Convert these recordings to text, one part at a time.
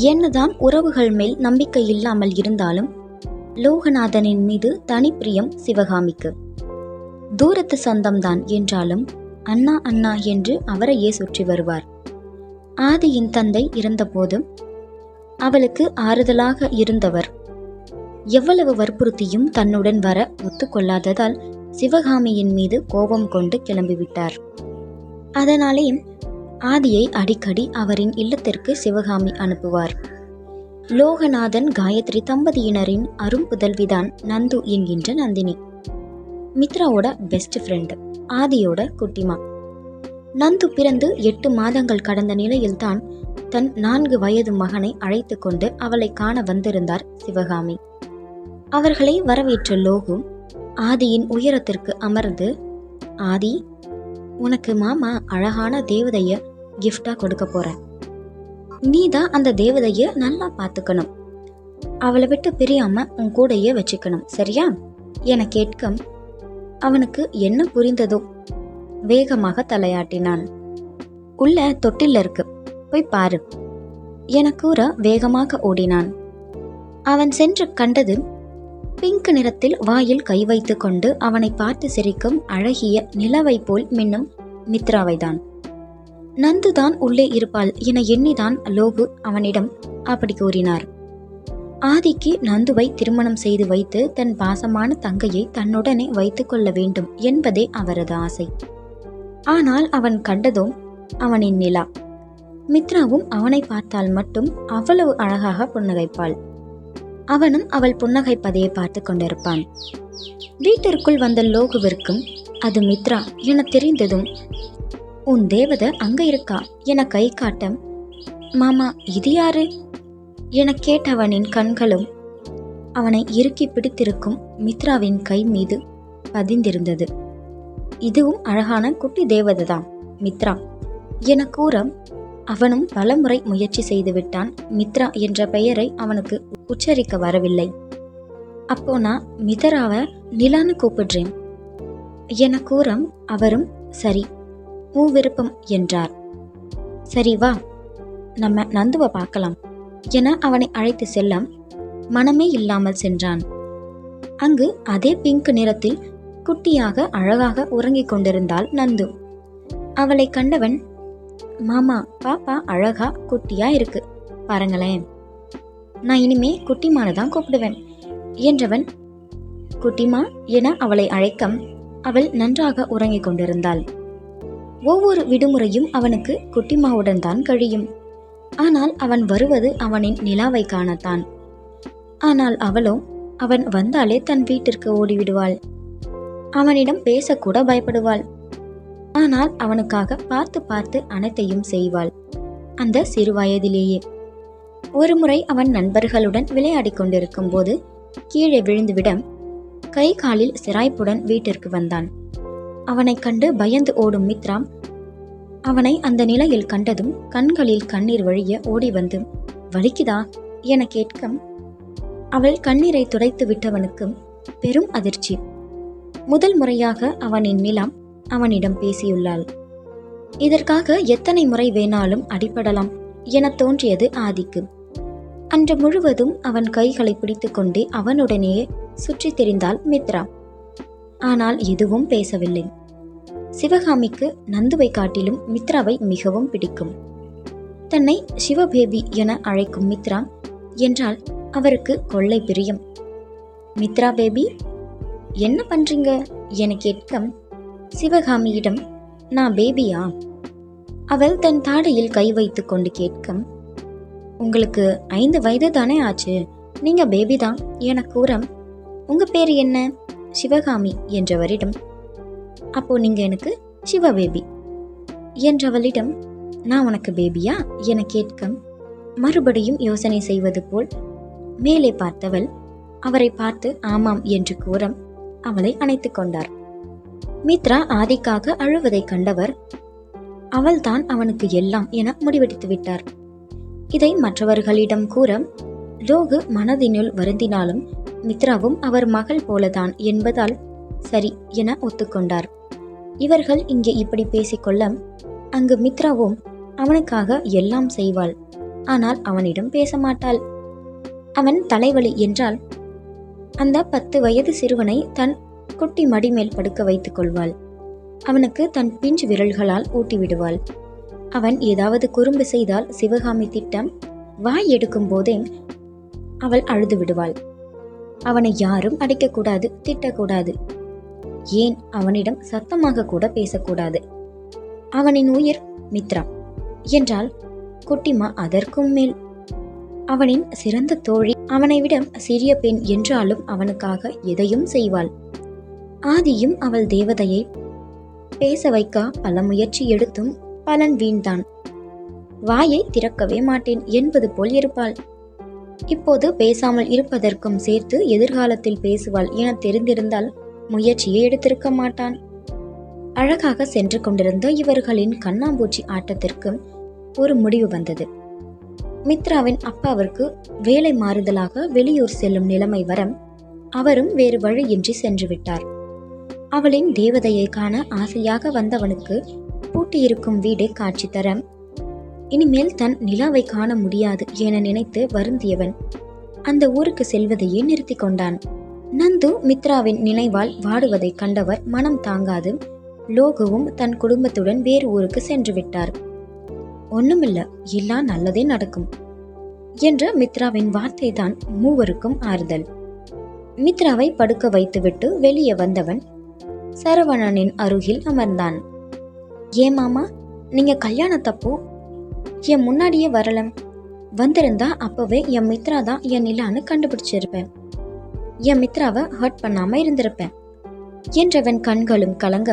என்னதான் உறவுகள் மேல் நம்பிக்கை இல்லாமல் இருந்தாலும் லோகநாதனின் மீது தனி பிரியம் சிவகாமிக்கு. தூரத்து சொந்தம்தான் என்றாலும் அண்ணா அண்ணா என்று அவரையே சுற்றி வருவார். ஆதியின் தந்தை இறந்தபோதும் அவளுக்கு ஆறுதலாக இருந்தவர். எவ்வளவு வற்புறுத்தியும் தன்னுடன் வர ஒத்துக்கொள்ளாததால் சிவகாமியின் மீது கோபம் கொண்டு கிளம்பிவிட்டார். அதனாலே ஆதியை அடிக்கடி அவரின் இல்லத்திற்கு சிவகாமி அனுப்புவார். லோகநாதன் காயத்ரி தம்பதியினரின் அரும்புதல்விதான் நந்து என்கின்ற நந்தினி. மித்ராவோட பெஸ்ட் ஃப்ரெண்ட், ஆதியோட குட்டிமா. நந்து பிறந்து 8 மாதங்கள் கடந்த நிலையில்தான் தன் 4 வயது மகனை அழைத்து கொண்டு அவளை காண வந்திருந்தார் சிவகாமி. அவர்களை வரவேற்ற லோகு ஆதியின் உயரத்திற்கு அமர்ந்து, ஆதி, உனக்கு மாமா அழகான தேவதைய கிஃப்டா கொடுக்க போற. நீதான் அந்த தேவதைய நல்லா பார்த்துக்கணும். அவளை விட்டு பிரியாம உன் கூடையே வச்சுக்கணும், சரியா என கேட்க அவனுக்கு என்ன புரிந்ததோ வேகமாக தலையாட்டினான். உள்ள தொட்டில் இருக்கு, போய் பாரு என கூற வேகமாக ஓடினான். அவன் சென்று கண்டது பிங்க் நிறத்தில் வாயில் கை வைத்து கொண்டு அவனை பார்த்து சிரிக்கும் அழகிய நிலவை போல் மின்னும் மித்ராவைதான். நந்துதான் உள்ளே இருப்பாள் என எண்ணிதான் லோகு அவனிடம் அப்படி கூறினார். ஆதிக்கு நந்துவை திருமணம் செய்து வைத்து தன் பாசமான தங்கையை தன்னுடனே வைத்துக் கொள்ள வேண்டும் என்பதே அவரது ஆசை. ஆனால் அவன் கண்டதோ அவனின் நிலா. மித்ராவும் அவனை பார்த்தால் மட்டும் அவ்வளவு அழகாக புன்னகைப்பாள். அவனும் அவள் புன்னகைப்பதையை பார்த்து கொண்டிருப்பான். வீட்டிற்குள் வந்த லோகுவிற்கும் அது மித்ரா என தெரிந்ததும், உன் தேவதை அங்க இருக்கா என கை காட்ட, மாமா இது யாரு என கேட்டவனின் கண்களும் அவனை இறுக்கி பிடித்திருக்கும் மித்ராவின் கை மீது பதிந்திருந்தது. இதுவும் அழகான குட்டி தேவதைதான் மித்ரா என கூற அவனும் பலமுறை முயற்சி செய்து விட்டான். மித்ரா என்ற பெயரை அவனுக்கு உச்சரிக்க வரவில்லை. அப்போ நான் மித்ராவை நிலான்னு கூப்பிடுறேன் என கூற அவரும் சரி, உன் விருப்பம் என்றார். சரி வா, நம்ம நந்துவை பார்க்கலாம் என அவனை அழைத்து செல்ல மனமே இல்லாமல் சென்றான். அங்கு அதே பிங்க் நிறத்தில் குட்டியாக அழகாக உறங்கிக் கொண்டிருந்தாள் நந்து. அவளை கண்டவன், மாமா, பாப்பா அழகா குட்டியா இருக்கு பாருங்களேன், நான் இனிமே குட்டிமானு தான் கூப்பிடுவேன் என்றவன் குட்டிமா என அவளை அழைக்க அவள் நன்றாக உறங்கிக் கொண்டிருந்தாள். ஒவ்வொரு விடுமுறையும் அவனுக்கு குட்டிமாவுடன் தான் கழியும். ஆனால் அவன் வருவது அவனின் நிலாவை காணத்தான். ஆனால் அவளோ அவன் வந்தாலே தன் வீட்டிற்கு ஓடிவிடுவாள். அவனிடம் பேசக்கூட பயப்படுவாள். ஆனால் அவனுக்காக பார்த்து பார்த்து அனைத்தையும் செய்வாள், அந்த சிறு வயதிலேயே. ஒருமுறை அவன் நண்பர்களுடன் விளையாடி கொண்டிருக்கும் போது கீழே விழுந்துவிட கை காலில் சிராய்ப்புடன் வீட்டிற்கு வந்தான். அவனை கண்டு பயந்து ஓடும் மித்ரா அவனை அந்த நிலையில் கண்டதும் கண்களில் கண்ணீர் வழிய ஓடி வந்து, வலிக்குதா என கேட்க அவள் கண்ணீரை துடைத்து விட்டவனுக்கு பெரும் அதிர்ச்சி. முதல் முறையாக அவனின் நிலா அவனிடம் பேசியுள்ளாள். இதற்காக எத்தனை முறை வேணாலும் அடிபடலாம் என தோன்றியது ஆதிக்கு. அன்று முழுவதும் அவன் கைகளை பிடித்து கொண்டே அவனுடனேயே சுற்றி திரிந்தாள் மித்ரா. ஆனால் எதுவும் பேசவில்லை. சிவகாமிக்கு நந்துவை காட்டிலும் மித்ராவை மிகவும் பிடிக்கும். தன்னை சிவபேபி என அழைக்கும் மித்ரா என்றால் அவருக்கு கொள்ளை பிரியம். மித்ரா பேபி, என்ன பண்றீங்க என கேட்க சிவகாமியிடம், நான் பேபியா? அவள் தன் தாடையில் கை வைத்து கொண்டு கேட்க, உங்களுக்கு 5 வயது தானே ஆச்சு, நீங்க பேபி தான் என கூற, உங்க பேர் என்ன? சிவகாமி என்றவரிடம், அப்போ நீங்க எனக்கு சிவ பேபி என்றவளிடம், நான் உனக்கு பேபியா என கேட்க மறுபடியும் யோசனை செய்வது போல் மேலே பார்த்தவள் அவரை பார்த்து ஆமாம் என்று கூற அவளை அணைத்து கொண்டார். மித்ரா ஆதிக்காக அழுவதை கண்டவர் அவள்தான் அவனுக்கு எல்லாம் என முடிவெடுத்து விட்டார். இதை மற்றவர்களிடம் கூற லோகு மனதினுள் வருந்தினாலும் மித்ராவும் அவர் மகள் போலதான் என்பதால் சரி என ஒத்துக்கொண்டார். இவர்கள் இங்கே இப்படி பேசிக்கொள்ள அங்கு மித்ராவும் அவனுக்காக எல்லாம் செய்வாள். ஆனால் அவனிடம் பேச மாட்டாள். அவன் தலைவலி என்றால் அந்த 10 வயது சிறுவனை தன் குட்டி மடிமேல் படுக்க வைத்துக் கொள்வாள். அவனுக்கு தன் பிஞ்சு விரல்களால் ஊட்டிவிடுவாள். அவன் ஏதாவது குறும்பு செய்தால் சிவகாமி திட்டம் வாய் எடுக்கும் போதே அவள் அழுது விடுவாள். அவனை யாரும் அடிக்கக்கூடாது, திட்டக்கூடாது, ஏன் அவனிடம் சத்தமாக கூட பேசக்கூடாது. அவனின் உயிர் மித்ரா என்றால் குட்டிமா அதற்கும் மேல். அவனின் சிறந்த தோழி, அவனை விட சிறிய பெண் என்றாலும் அவனுக்காக எதையும் செய்வாள். ஆதியும் அவள் தேவதையை பேச வைக்க பல முயற்சி எடுத்தும் பலன் வீண்தான். வாயை திறக்கவே மாட்டேன் என்பது போல் இருப்பாள். இப்போது பேசாமல் இருப்பதற்கும் சேர்த்து எதிர்காலத்தில் பேசுவாள் என தெரிந்திருந்தால் முயற்சியை எடுத்திருக்க மாட்டான். அழகாக சென்று கொண்டிருந்த இவர்களின் கண்ணாம்பூச்சி ஆட்டத்திற்கு ஒரு முடிவு வந்தது. மித்ராவின் அப்பாவிற்கு வேலை மாறுதலாக வெளியூர் செல்லும் நிலைமை வர அவரும் வேறு வழியின்றி சென்று விட்டார். அவளின் தேவதையை காண ஆசையாக வந்தவனுக்கு பூட்டியிருக்கும் வீடை காட்சி தர இனிமேல் தன் நிலாவை காண முடியாது என நினைத்து வருந்தியவன் அந்த ஊருக்கு செல்வதையே நிறுத்தி கொண்டான். நந்து மித்ராவின் நினைவால் வாடுவதை கண்டவர் மனம் தாங்காது லோகுவும் தன் குடும்பத்துடன் வேறு ஊருக்கு சென்று விட்டார். ஒண்ணுமில்ல, எல்லாம் நல்லதே நடக்கும் என்ற மித்ராவின் வார்த்தை தான் மூவருக்கும் ஆறுதல். மித்ராவை படுக்க வைத்துவிட்டு வெளியே வந்தவன் சரவணனின் அருகில் அமர்ந்தான். ஏன் மாமா, நீங்க கல்யாணத்தப்போ என் முன்னாடியே வரல, வந்திருந்தா அப்பவே என் மித்ரா தான் என் நிலான்னு கண்டுபிடிச்சிருப்பேன், என் மித்ராவை ஹர்ட் பண்ணாம இருந்திருப்பேன் என்றவன் கண்களும் கலங்க,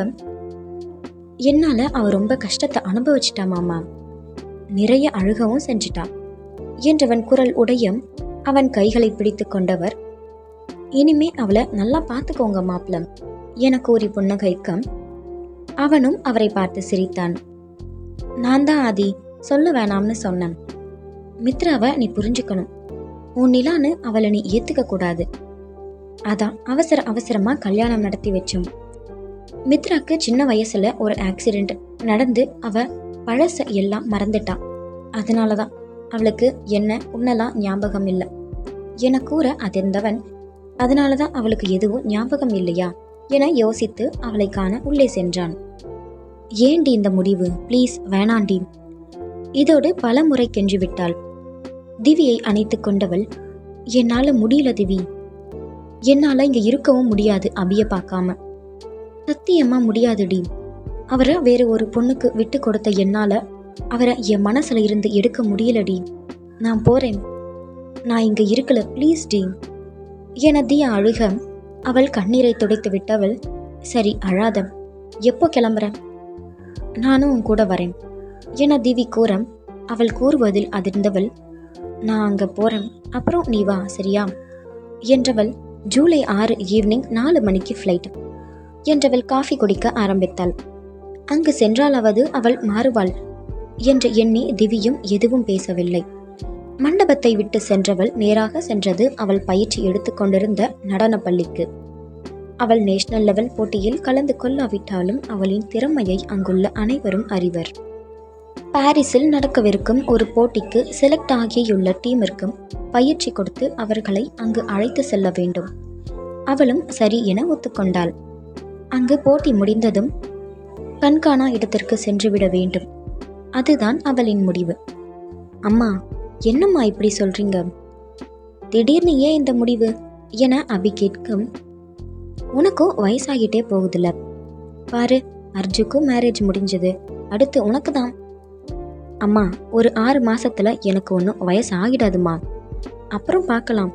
என்னால அவ ரொம்ப கஷ்டத்தை அனுபவிச்சிட்டா மாமா, நிறைய அழுகவும் செஞ்சிட்டா என்றவன் குரல் உடைய அவன் கைகளை பிடித்து கொண்டவர், இனிமே அவளை நல்லா பார்த்துக்கோங்க மாப்ள என கூறி புன்னகைக்க அவனும் அவரை பார்த்து சிரித்தான். நான் தான் ஆதி, சொல்ல வேணாம்னு சொன்னேன். மித்ராவை நீ புரிஞ்சுக்கணும், உன் நிலான்னு அவளை நீ ஏத்துக்க கூடாது, அதான் அவசரமா கல்யாணம் நடத்தி வச்சோம். மித்ராக்கு சின்ன வயசுல ஒரு ஆக்சிடென்ட் நடந்து அவ பழச எல்லாம் மறந்துட்டான், அதனாலதான் அவளுக்கு என்ன உன்னெல்லாம் ஞாபகம் இல்லை என கூற அதிர்ந்தவன், அதனாலதான் அவளுக்கு எதுவும் ஞாபகம் இல்லையா என யோசித்து அவளை காண உள்ளே சென்றான். ஏண்டி இந்த முடிவு, ப்ளீஸ் வேணாண்டி. இதோடு பல முறை கென்று விட்டாள். திவியை அணைத்து கொண்டவள், என்னால முடியல திவி, என்னால இங்க இருக்கவும் முடியாது அபிய பார்க்காம, சத்தியமா முடியாதுடி. அவரை வேற ஒரு பொண்ணுக்கு விட்டு கொடுத்த என்னால அவரை என் மனசுல இருந்து எடுக்க முடியலடி, நான் போறேன், நான் இங்க இருக்கல ப்ளீஸ் டி என தியா அழுக அவள் கண்ணீரை துடைத்து விட்டவள், சரி அழாத, எப்போ கிளம்புற, நானும் உன் கூட வரேன் என திவி கூற அவள் கூறுவதில் அதிர்ந்தவள், நான் அங்க போறேன், அப்புறம் நீ வா சரியா என்றவள். ஜூலை 6 ஈவினிங் 4 மணிக்கு ஃப்ளைட் என்றவள் காஃபி குடிக்க ஆரம்பித்தாள். அங்கு சென்றாலாவது அவள் மாறுவாள் என்று எண்ணி திவியும் எதுவும் பேசவில்லை. மண்டபத்தை விட்டு சென்றவள் நேராக சென்றது அவள் பயிற்சி எடுத்துக்கொண்டிருந்த நடன பள்ளிக்கு. அவள் நேஷனல் லெவல் போட்டியில் கலந்து கொள்ளாவிட்டாலும் அவளின் திறமையை அங்குள்ள அனைவரும் அறிவர். பாரிஸில் நடக்கவிருக்கும் ஒரு போட்டிக்கு செலக்ட் ஆகியுள்ள டீமிற்கும் பயிற்சி கொடுத்து அவர்களை அங்கு அழைத்து செல்ல வேண்டும். அவளும் சரி என ஒத்துக்கொண்டாள். அங்கு போட்டி முடிந்ததும் கண்காணா இடத்திற்கு சென்றுவிட வேண்டும், அதுதான் அவளின் முடிவு. அம்மா, என்னம்மா இப்படி சொல்றீங்க, திடீர்னு ஏன் இந்த முடிவு என அபி கேட்கும். உனக்கும் வயசாகிட்டே போகுதுல, பாரு அர்ஜுக்கும் மேரேஜ் முடிஞ்சது, அடுத்து உனக்கு தான். அம்மா, ஒரு 6 மாசத்துல எனக்கு ஒன்றும் வயசு ஆகிடாதுமா, அப்புறம் பார்க்கலாம்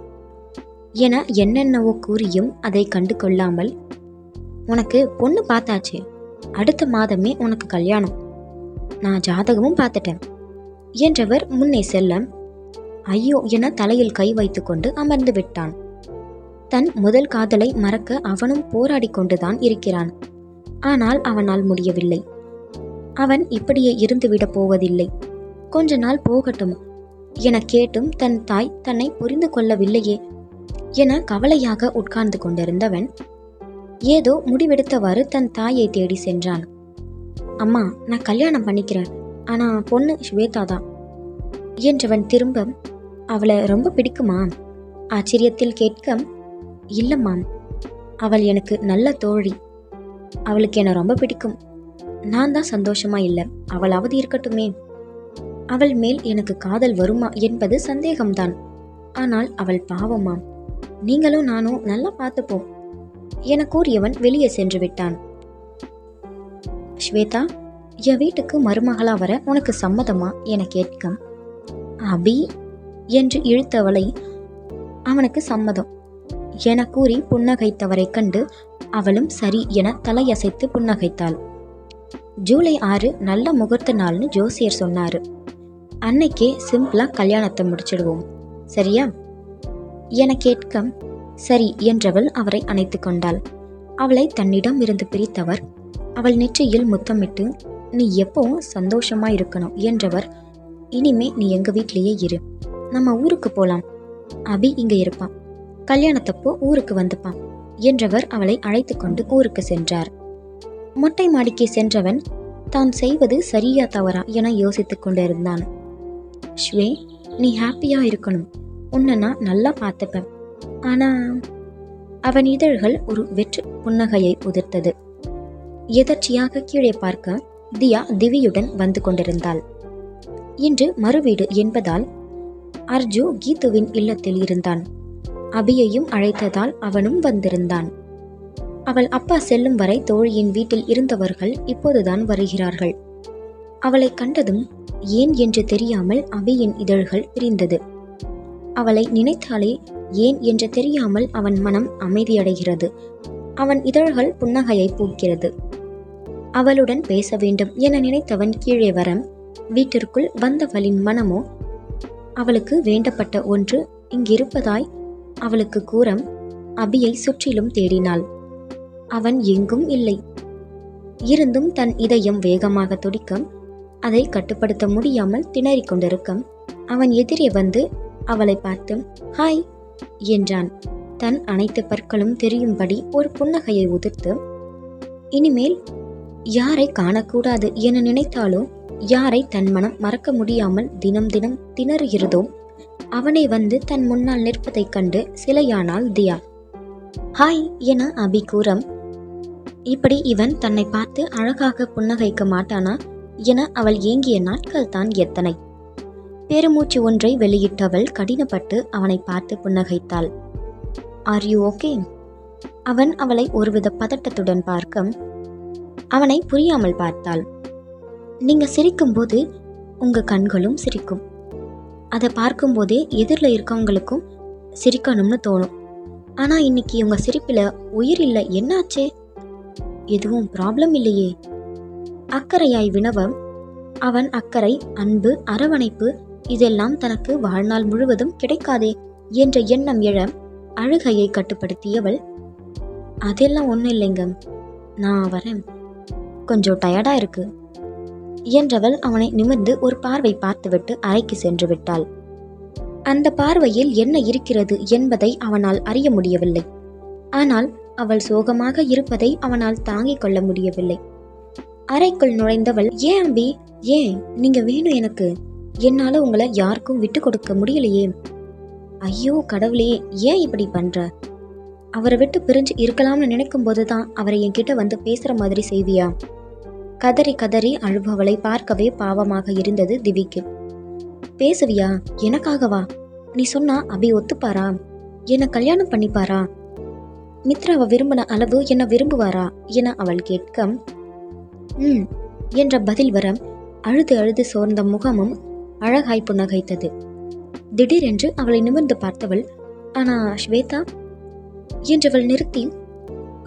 என என்னென்னவோ கூறியும் அதை கண்டு கொள்ளாமல், உனக்கு பொண்ணு பார்த்தாச்சு, அடுத்த மாதமே உனக்கு கல்யாணம், நான் ஜாதகமும் பார்த்துட்டேன் என்றவர் முன்னே செல்ல, ஐயோ என தலையில் கை வைத்து கொண்டு அமர்ந்து விட்டான். தன் முதல் காதலை மறக்க அவனும் போராடி கொண்டுதான் இருக்கிறான். ஆனால் அவனால் முடியவில்லை. அவன் இப்படியே இருந்துவிடப் போவதில்லை, கொஞ்ச நாள் போகட்டும் என கேட்டும் தன் தாய் தன்னை புரிந்து கொள்ளவில்லையே என கவலையாக உட்கார்ந்து கொண்டிருந்தவன் ஏதோ முடிவெடுத்தவாறு தன் தாயை தேடி சென்றான். அம்மா, நான் கல்யாணம் பண்ணிக்கிறேன், ஆனா பொண்ணு ஸ்வேதா தான் என்றவன் திரும்ப, அவளை ரொம்ப பிடிக்குமா? ஆச்சரியத்தில் கேட்க, இல்லம்மாம், அவள் எனக்கு நல்ல தோழி. அவளுக்கு என்ன ரொம்ப பிடிக்கும். நான் தான் சந்தோஷமா இல்லை. அவளாவது இருக்கட்டுமே. அவள் மேல் எனக்கு காதல் வருமா என்பது சந்தேகம்தான். ஆனால் அவள் பாவமாம். நீங்களும் நானும் நல்லா பார்த்துப்போம் என கூறியவன் வெளியே சென்று விட்டான். ஸ்வேதா, என் வீட்டுக்கு மருமகளா வர உனக்கு சம்மதமா என கேட்க, அபி என்று இழுத்தவளை அவனுக்கு சம்மதம் என கூறி புன்னகைத்தவரை கண்டு அவளும் சரி என தலையசைத்து புன்னகைத்தாள். ஜூலை 6 நல்ல முகூர்த்த நாள்னு ஜோசியர் சொன்னாரு. அன்னைக்கே சிம்பிளா கல்யாணத்தை முடிச்சிடுவோம், சரியா என கேட்க, சரி என்றவள் அவரை அணைத்து கொண்டாள். அவளை தன்னிடம் இருந்து பிரித்தவர் அவள் நெற்றியில் முத்தமிட்டு, நீ எப்பவும் சந்தோஷமா இருக்கணும் என்றவர், இனிமே நீ எங்க வீட்லயே இரு, நம்ம ஊருக்கு போலாம், அபி இங்க இருப்பான், கல்யாணத்தப்போ ஊருக்கு வந்துப்பான் என்றவர் அவளை அழைத்து கொண்டு ஊருக்கு சென்றார். மொட்டை மாடிக்கு சென்றவன் தான் செய்வது சரியா தவறா என யோசித்துக் கொண்டிருந்தான். ஸ்வே, நீ ஹாப்பியா இருக்கணும், உன்னை நான் நல்லா பார்த்துப்பேன். ஆனா அவன் இதழ்கள் ஒரு வெற்று புன்னகையை உதிர்த்தது. எதர்ச்சியாக கீழே பார்க்க தியா திவியுடன் வந்து கொண்டிருந்தாள். இன்று மறுவீடு என்பதால் அர்ஜு கீதுவின் இல்லத்தில் இருந்தான். அபியையும் அழைத்ததால் அவனும் வந்திருந்தான். அவள் அப்பா செல்லும் வரை தோழியின் வீட்டில் இருந்தவர்கள் இப்போதுதான் வருகிறார்கள். அவளை கண்டதும் ஏன் என்று தெரியாமல் அபியின் இதழ்கள் பிரிந்தது. அவளை நினைத்தாலே ஏன் என்று தெரியாமல் அவன் மனம் அமைதியடைகிறது. அவன் இதழ்கள் புன்னகையை பூக்கிறது. அவளுடன் பேச வேண்டும் என நினைத்தவன் கீழே வர, வீட்டிற்குள் வந்தவளின் மனமோ அவளுக்கு வேண்டப்பட்ட ஒன்று இங்கிருப்பதாய் அவளுக்கு கூற அபியை சுற்றிலும் தேடினாள். அவன் எங்கும் இல்லை. இருந்தும் தன் இதயம் வேகமாக துடிக்க, அதை கட்டுப்படுத்த முடியாமல் திணறிக் கொண்டிருக்க, அவன் எதிரே வந்து அவளை பார்த்து ஹாய் என்றான். தன் அனைத்து பற்களும் தெரியும்படி ஒரு புன்னகையை உதிர்த்து, இனிமேல் யாரை காணக்கூடாது என நினைத்தாலோ, யாரை தன் மனம் மறக்க முடியாமல் தினம் தினம் திணறுகிறதோ அவனை வந்து தன் முன்னால் நிற்பதைக் கண்டு சிலையானாள் தியா. ஹாய் என அபி கூறம், இப்படி இவன் தன்னை பார்த்து அழகாக புன்னகைக்க மாட்டானா என அவள் ஏங்கிய நாட்கள் தான் எத்தனை. பெருமூச்சு ஒன்றை வெளியிட்டவள் கடினப்பட்டு அவனை பார்த்து புன்னகைத்தாள். Are you okay? அவன் அவளை ஒருவித பதட்டத்துடன் பார்க்க அவனை புரியாமல் பார்த்தாள். நீங்க சிரிக்கும்போது உங்க கண்களும் சிரிக்கும். அதை பார்க்கும்போதே எதிரில் இருக்கவங்களுக்கும் சிரிக்கணும்னு தோணும். ஆனா இன்னைக்கு உங்க சிரிப்பில் உயிர் இல்லை, என்னாச்சே? எதுவும் ப்ராப்ளம் இல்லையே? அக்கறையாய் வினவ, அவன் அக்கறை, அன்பு, அரவணைப்பு இதெல்லாம் தனக்கு வாழ்நாள் முழுவதும் கிடைக்காதே என்ற எண்ணம் எழ அழுகையை கட்டுப்படுத்தியவள், அதெல்லாம் ஒன்றும் இல்லைங்க, நான் வரேன், கொஞ்சம் டயர்டா இருக்கு என்றவள் அவனை நிமிர்ந்து ஒரு பார்வை பார்த்துவிட்டு அறைக்கு சென்று விட்டாள். அந்த பார்வையில் என்ன இருக்கிறது என்பதை அவனால் அறிய முடியவில்லை. ஆனால் அவள் சோகமாக இருப்பதை அவனால் தாங்கிக் கொள்ள முடியவில்லை. அறைக்குள் நுழைந்தவள், ஏன் அபி, ஏன் நீங்க வேணும் எனக்கு, என்னால உங்களை யாருக்கும் விட்டு கொடுக்க முடியலையே. ஐயோ கடவுளே, ஏன் இப்படி பண்ற? அவரை விட்டு பிரிஞ்சு இருக்கலாம்னு நினைக்கும் போதுதான் அவரை என்கிட்ட வந்து பேசுற மாதிரி செய்வியா? கதறி கதறி அழுபவளை பார்க்கவே பாவமாக இருந்தது திவிக்கு. பேசுவியா? எனக்காகவா? நீ சொன்னா அபி ஒத்துப்பாரா? என்ன கல்யாணம் பண்ணிப்பாரா? மித்ராவை விரும்பின அளவு என்ன விரும்புவாரா என அவள் கேட்க, என்ற பதில் வர அழுது அழுது சோர்ந்த முகமும் அழகாய் புன்னகைத்தது. திடீரென்று அவளை நிமிர்ந்து பார்த்தவள், ஆனா ஸ்வேதா என்றவள் நிறுத்தி,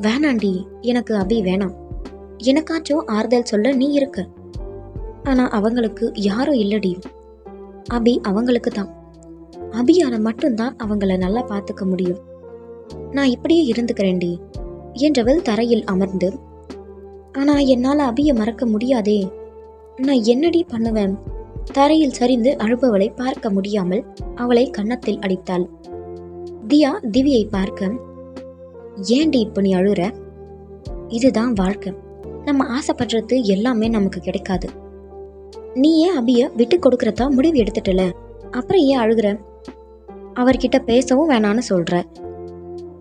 வேணாண்டி, எனக்கு அபி வேணாம், எனக்காச்சும் ஆறுதல் சொல்ல நீ இருக்க, ஆனா அவங்களுக்கு யாரும் இல்லடி, அபி அவங்களுக்கு தான், அபியால மட்டும்தான் அவங்கள நல்லா பார்த்துக்க முடியும், நான் இப்படியே இருந்துக்கிறேன்டி என்றவள் தரையில் அமர்ந்து, ஆனா என்னால அபிய மறக்க முடியாதே, நான் என்னடி பண்ணுவேன்? தரையில் சரிந்து அழுபவளை பார்க்க முடியாமல் அவளை கன்னத்தில் அடித்தாள். தியா திவியை பார்க்க, ஏண்டி இப்ப நீ அழுற? இதுதான் வாழ்க்கை, நம்ம ஆசைப்படுறது எல்லாமே நமக்கு கிடைக்காது. நீ ஏன் அபிய விட்டு கொடுக்கறதா முடிவு எடுத்துட்டல, அப்புறம் ஏன் அழுகிற? அவர்கிட்ட பேசவும் வேணான்னு சொல்ற.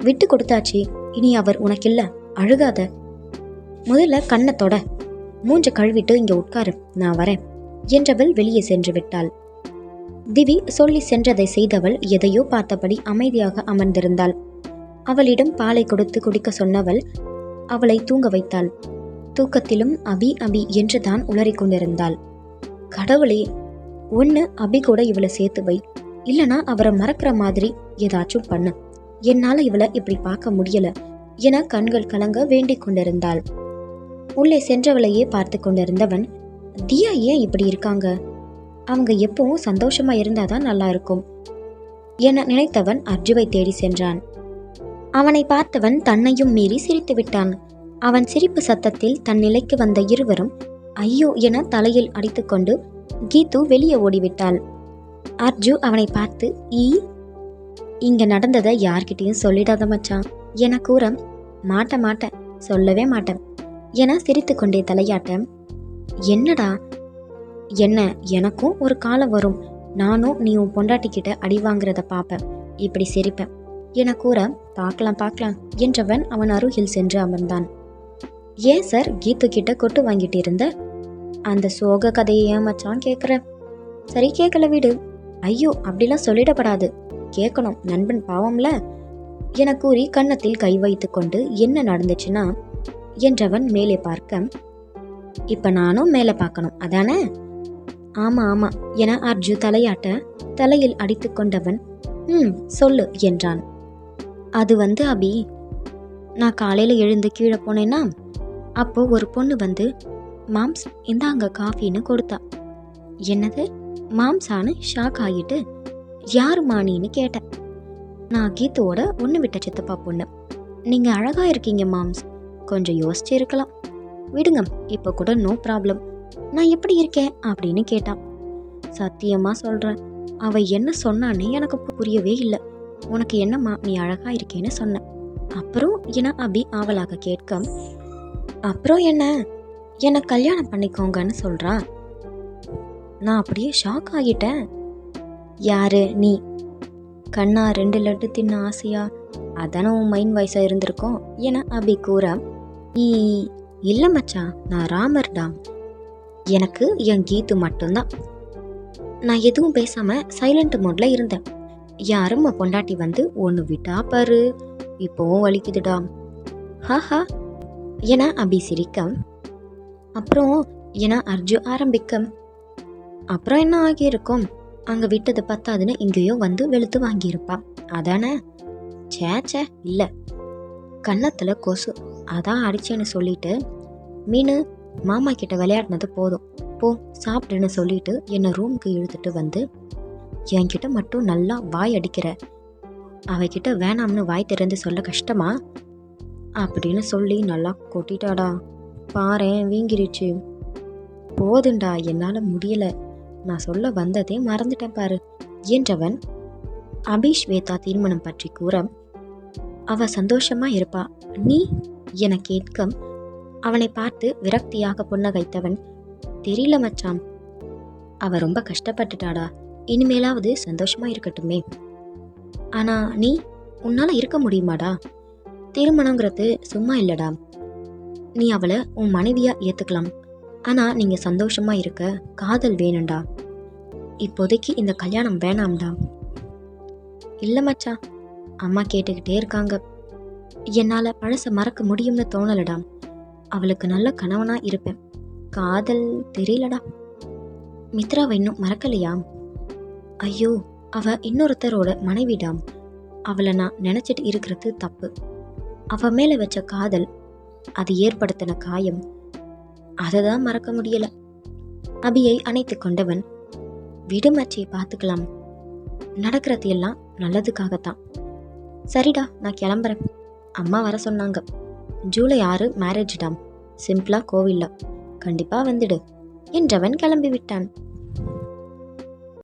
விட்டு கொடுத்தாச்சு, இனி அவர் உனக்கில்ல, அழுகாத. முதல்ல கண்ணை தொட, மூஞ்ச கழுவிட்டு இங்க உட்காரு, நான் வரேன் என்றவள் வெளியே சென்று விட்டாள். திவி சொல்லி சென்றதை செய்தவள் எதையோ பார்த்தபடி அமைதியாக அமர்ந்திருந்தாள். அவளிடம் பாலை கொடுத்து குடிக்க சொன்னவள் அவளை தூங்க வைத்தாள். தூக்கத்திலும் அபி அபி என்றுதான் உளறிக் கொண்டிருந்தாள். கடவுளே, ஒன்னு அபி கூட இவளை சேர்த்து வை, இல்லனா அவரை மறக்கிற மாதிரி ஏதாச்சும் பண்ணு, என்னால இவளை இப்படி பார்க்க முடியல என கண்கள் கலங்க வேண்டிக் கொண்டிருந்தாள். உள்ளே சென்றவளையே பார்த்து கொண்டிருந்தவன், தியா ஏன் இப்படி இருக்காங்க? அவங்க எப்பவும் சந்தோஷமா இருந்தாதான் நல்லா இருக்கும் என நினைத்தவன் அர்ஜுவை தேடி சென்றான். அவனை பார்த்தவன் தன்னையும் மீறி சிரித்து விட்டான். அவன் சிரிப்பு சத்தத்தில் தன் நிலைக்கு வந்த இருவரும் ஐயோ என தலையில் அடித்துக்கொண்டு கீது வெளியே ஓடிவிட்டாள். அர்ஜு அவனை பார்த்து, இங்க நடந்ததை யார்கிட்டையும் சொல்லிடாத மச்சான் என கூற, மாட்டேன் சொல்லவே மாட்டேன் என சிரித்து கொண்டே தலையாட்ட, என்னடா? என்ன, எனக்கும் ஒரு காலம் வரும், நானும் நீ உன் பொண்டாட்டிக்கிட்ட அடி வாங்குறத பாப்பேன், இப்படி சிரிப்பேன் என கூற, பார்க்கலாம் என்றவன் அவன் அருகில் சென்று அமர்ந்தான். ஏன் சார் கீது கிட்ட கொட்டு வாங்கிட்டு இருந்த? அந்த சோக கதையை ஏன் மச்சான் கேட்குற? சரி, கேட்கல விடு. ஐயோ, அப்படிலாம் சொல்லிடப்படாது, கேட்கணும், நண்பன் பாவம்ல என கூறி கன்னத்தில் கை வைத்து கொண்டு என்ன நடந்துச்சுன்னா என்றவன் மேலே பார்க்க, இப்ப நானும் மேலே பார்க்கணும் அதானே? ஆமா என அர்ஜு தலையாட்ட தலையில் அடித்து கொண்டவன், சொல்லு என்றான். அது வந்து அபி, நான் காலையில எழுந்து கீழே போனேன்னா அப்போ ஒரு பொண்ணு வந்து மாம்ஸ் இந்தாங்க காஃபின்னு கொடுத்தா. என்னது மாம்ஸான்னு ஷாக் ஆகிட்டு யாரு மானின்னு கேட்டேன். நான் கீத்துவோட ஒன்று விட்ட சித்தப்பா பொண்ணு. நீங்க அழகா இருக்கீங்க மாம்ஸ், கொஞ்சம் யோசிச்சு இருக்கலாம், விடுங்க, இப்போ கூட நோ ப்ராப்ளம், நான் எப்படி இருக்கேன் அப்படின்னு கேட்டான். சத்தியமா சொல்றேன், அவ என்ன சொன்னானே எனக்கு புரியவே இல்லை. உனக்கு என்னம்மா, நீ அழகா இருக்கேன்னு சொன்ன. அப்புறம் என அபி ஆவலாக கேட்க, அப்புறம் என்ன கல்யாணம் பண்ணிக்கோங்கன்னு சொல்றா. நான் அப்படியே ஷாக் ஆகிட்டேன். யாரு நீ? கண்ணா 2 லட்டு தின்ன ஆசையா? அதானே உன் மைண்ட் வாய்ஸா இருந்திருக்கோம் என அபி கூற, இல்ல மச்சான், நான் ராமர்டா, எனக்கு என் கீத்து மட்டும்தான். நான் எதுவும் பேசாம சைலண்ட் மோட்ல இருந்தேன். யாரும் பொண்டாட்டி வந்து ஒன்று விட்டா பாரு, இப்போவும் வலிக்குதுடா, ஹாஹா என அபி சிரிக்க, அப்புறம் என அர்ஜு ஆரம்பிக்க, அப்புறம் என்ன ஆகியிருக்கும்? அங்க விட்டது பத்தாதுன்னு எங்கேயோ வந்து வெளுத்து வாங்கியிருப்பா அதானே? சேச்சே இல்ல, கன்னத்துல கொசு, அதான் அடிச்சேன்னு சொல்லிட்டு, மீனு மாமா கிட்ட விளையாடினது போதும், போ சாப்பிடுன்னு சொல்லிட்டு என்னை ரூமுக்கு இழுத்துட்டு வந்து என்கிட்ட மட்டும் நல்லா வாய் அடிக்கிற, அவகிட்ட வேணாம்னு வாய் திறந்து சொல்ல கஷ்டமா அப்படின்னு சொல்லி நல்லா கொட்டிட்டாடா, பாரேன் வீங்கிருச்சு. போதுண்டா, என்னால முடியல, நான் சொல்ல வந்ததே மறந்துட்டேன் பாரு என்றவன் அபிஸ்வேதா திருமணம் பற்றி கூற, அவ சந்தோஷமா இருப்பா, நீ என கேட்க அவனை பார்த்து விரக்தியாக புன்னகைத்தவன், தெரியல மச்சான், அவ ரொம்ப கஷ்டப்பட்டுட்டாடா, இனிமேலாவது சந்தோஷமா இருக்கட்டுமே. ஆனா நீ, உன்னால இருக்க முடியுமாடா? திருமணங்கிறது சும்மா இல்லடா, நீ அவளை உன் மனைவியா ஏத்துக்கலாம், ஆனா நீங்க சந்தோஷமா இருக்க காதல் வேணும்டா. இப்போதைக்கு இந்த கல்யாணம் வேணாம்டா. இல்ல மச்சான், அம்மா கேட்டுக்கிட்டே இருக்காங்க, என்னால பழச மறக்க முடியும்னு தோணலடா, அவளுக்கு நல்ல கணவனா இருப்பேன், காதல் தெரியலடா. மித்ராவை இன்னும் மறக்கலையா? ஐயோ, அவ இன்னொருத்தரோட மனைவிடாம், அவளை நான் நினைச்சிட்டு இருக்கிறது தப்பு, அவ மேல வச்ச காதல், அது ஏற்படுத்தின காயம், அதை தான் மறக்க முடியல. அபியை அணைத்து கொண்டவன், விடுமச்சை பார்த்துக்கலாம், நடக்கிறது எல்லாம் நல்லதுக்காகத்தான். சரிடா, நான் கிளம்புறேன், அம்மா வர சொன்னாங்க, ஜூலை 6 மேரேஜ் டாம், சிம்பிளா கோவில்ல, கண்டிப்பா வந்துடு என்றவன் கிளம்பி விட்டான்.